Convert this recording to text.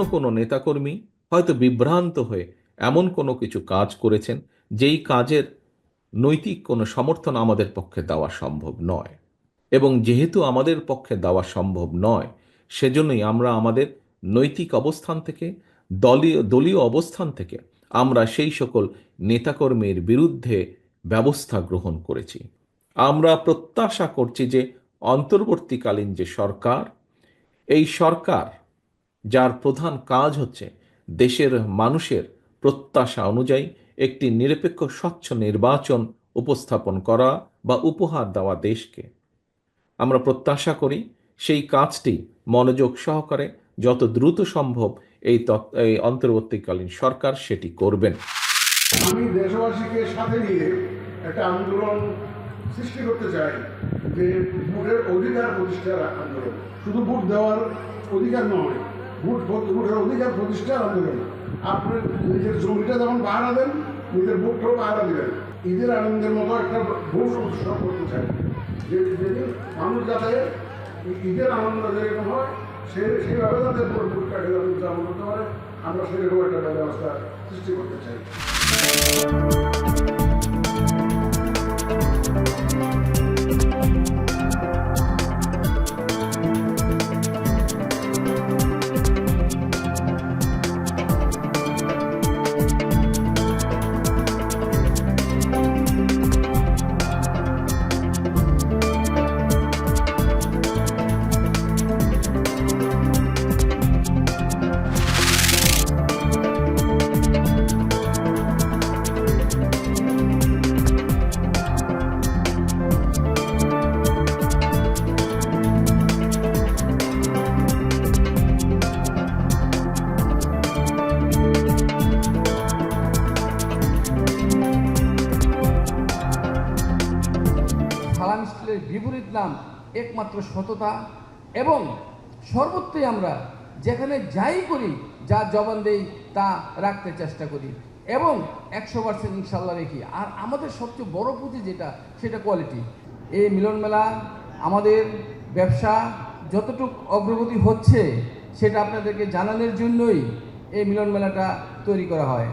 এখনো কোনো নেতাকর্মী হয়তো বিভ্রান্ত হয়ে এমন কোনো কিছু কাজ করেছেন যেই কাজের নৈতিক কোনো সমর্থন আমাদের পক্ষে দেওয়া সম্ভব নয়। এবং যেহেতু আমাদের পক্ষে দেওয়া সম্ভব নয়, সেজন্যই আমরা আমাদের নৈতিক অবস্থান থেকে, দলীয় অবস্থান থেকে আমরা সেই সকল নেতাকর্মীর বিরুদ্ধে ব্যবস্থা গ্রহণ করেছি। আমরা প্রত্যাশা করছি যে অন্তর্বর্তীকালীন যে সরকার, এই সরকার যার প্রধান কাজ হচ্ছে দেশের মানুষের প্রত্যাশা অনুযায়ী একটি নিরপেক্ষ স্বচ্ছ নির্বাচন উপস্থাপন করা বা উপহার দেওয়া দেশকে, আমরা প্রত্যাশা করি সেই কাজটি মনোযোগ সহকারে যত দ্রুত সম্ভব এই অন্তর্বর্তীকালীন সরকার সেটি করবেন। আমি দেশবাসীকে সাথে নিয়ে একটা আন্দোলন সৃষ্টি করতে চাই, যে ভোটের অধিকার প্রতিষ্ঠার আন্দোলন। শুধু ভোট দেওয়ার অধিকার নয়, ভোটের অধিকার প্রতিষ্ঠার আন্দোলন। আপনার নিজের জমিটা যখন পাহারা দেন, নিজের ভোটটাও পাহারা দেবেন। ঈদের আনন্দের মতো একটা ভোট অনুষ্ঠান করতে চাই, যেদিন মানুষ যাতে ঈদের আনন্দ যেরকম হয় সেইভাবে যাতে ভোটটাকে যাতে উদযাপন করতে পারে, আমরা সেরকম একটা ব্যবস্থা সৃষ্টি করতে চাই। সালাম স্টিলের বিপরীত নাম একমাত্র সততা, এবং সর্বত্রই আমরা যেখানে যাই করি, যা জবান দেই তা রাখতে চেষ্টা করি, এবং 100% ইনশাল্লাহ রেখি। আর আমাদের সবচেয়ে বড় পুঁজি যেটা, সেটা কোয়ালিটি। এই মিলন মেলা আমাদের ব্যবসা যতটুকু অগ্রগতি হচ্ছে সেটা আপনাদেরকে জানানোর জন্যই এই মিলন মেলাটা তৈরি করা হয়।